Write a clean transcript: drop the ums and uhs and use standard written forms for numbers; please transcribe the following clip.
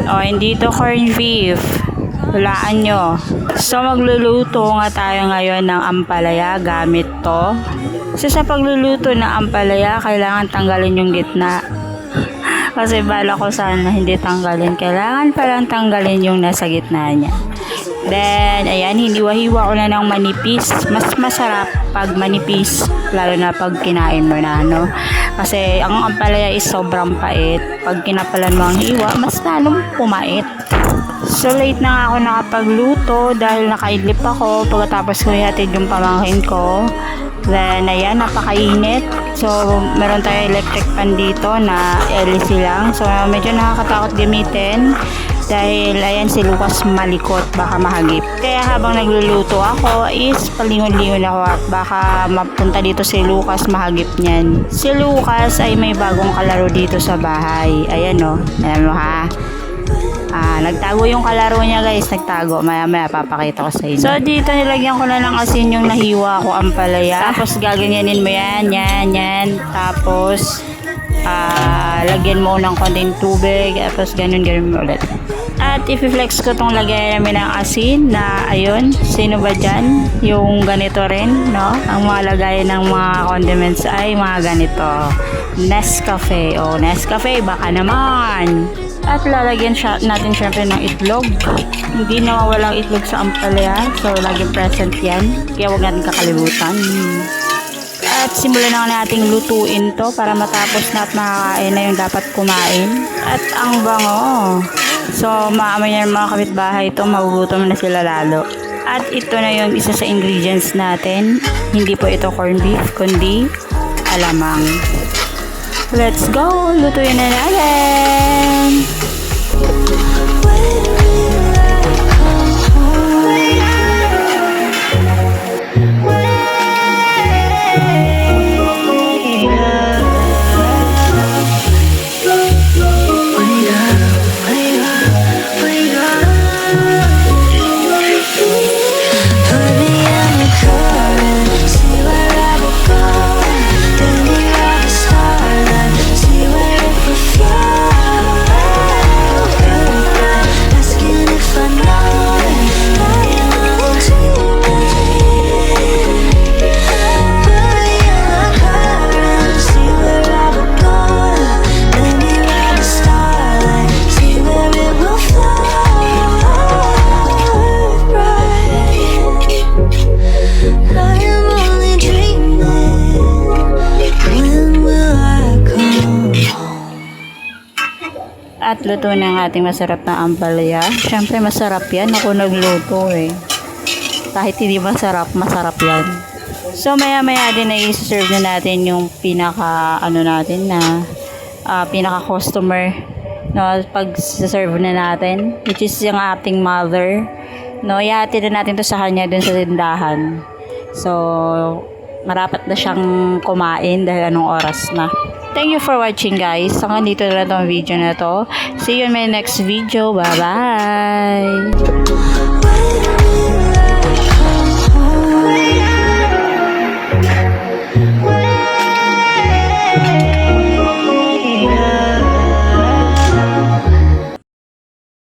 O, hindi to corned beef. Hulaan nyo. So, magluluto nga tayo ngayon ng ampalaya gamit to. So, sa pagluluto ng ampalaya, kailangan tanggalin yung gitna. Kasi bala ko sana hindi tanggalin. Kailangan palang tanggalin yung nasa gitna niya. Then, ayan, hiniwa-hiwa ko na ng manipis. Mas masarap pag manipis, lalo na pag kinain mo na, no? Kasi ang ampalaya is sobrang pait. Pag kinapalan mo ang hiwa, mas lalong pumait. So, late na nga ako nakapagluto dahil nakaidlip ako pagkatapos ko ihatid yung pamangkin ko. Then, ayan, napakainit. So, meron tayo electric pan dito na LC lang. So, medyo nakakatakot gamitin. Dahil, ayan, si Lucas malikot, baka mahagip. Kaya habang nagluluto ako is palingon-lingon ako at baka mapunta dito si Lucas, mahagip niyan. Si Lucas ay may bagong kalaro dito sa bahay. Ayan o, alam mo ha. Nagtago yung kalaro niya guys, nagtago. Maya papakita ko sa inyo. So dito nilagyan ko na lang asin yung nahiwa ko ampalaya. Tapos gaganyanin mo yan, yan. Tapos lagyan mo ng konting tubig. Tapos ganun mo ulit. At i-flex ko tong lagyan namin ng asin na ayun, sino ba dyan? Yung ganito rin, no? Ang mga lagayan ng mga condiments ay mga ganito. Nescafe. O, Nescafe, baka naman. At lalagyan natin syempre ng itlog. Hindi nawawalang itlog sa ampalaya. So, laging present yan. Kaya huwag natin kakalimutan. At simulan na nating lutuin to para matapos na at makakain na yung dapat kumain. At ang bango. So, maamay na mga kapitbahay ito. Magugutom na sila lalo. At ito na yung isa sa ingredients natin. Hindi po ito corned beef, kundi alamang. Let's go! Lutuin na natin! At luto na ang ating masarap na ampalaya. Siyempre masarap yan. Ako nagluto eh. Kahit hindi masarap, masarap yan. So maya din ay i-serve na natin yung pinaka natin na pinaka customer, no, pag serve na natin, which is yung ating mother, no. Ihati na natin to sa kanya dun sa tindahan. So marapat na siyang kumain dahil anong oras na. Thank you for watching guys. Hanggang dito na lang tong video na to. See you in my next video. Bye bye.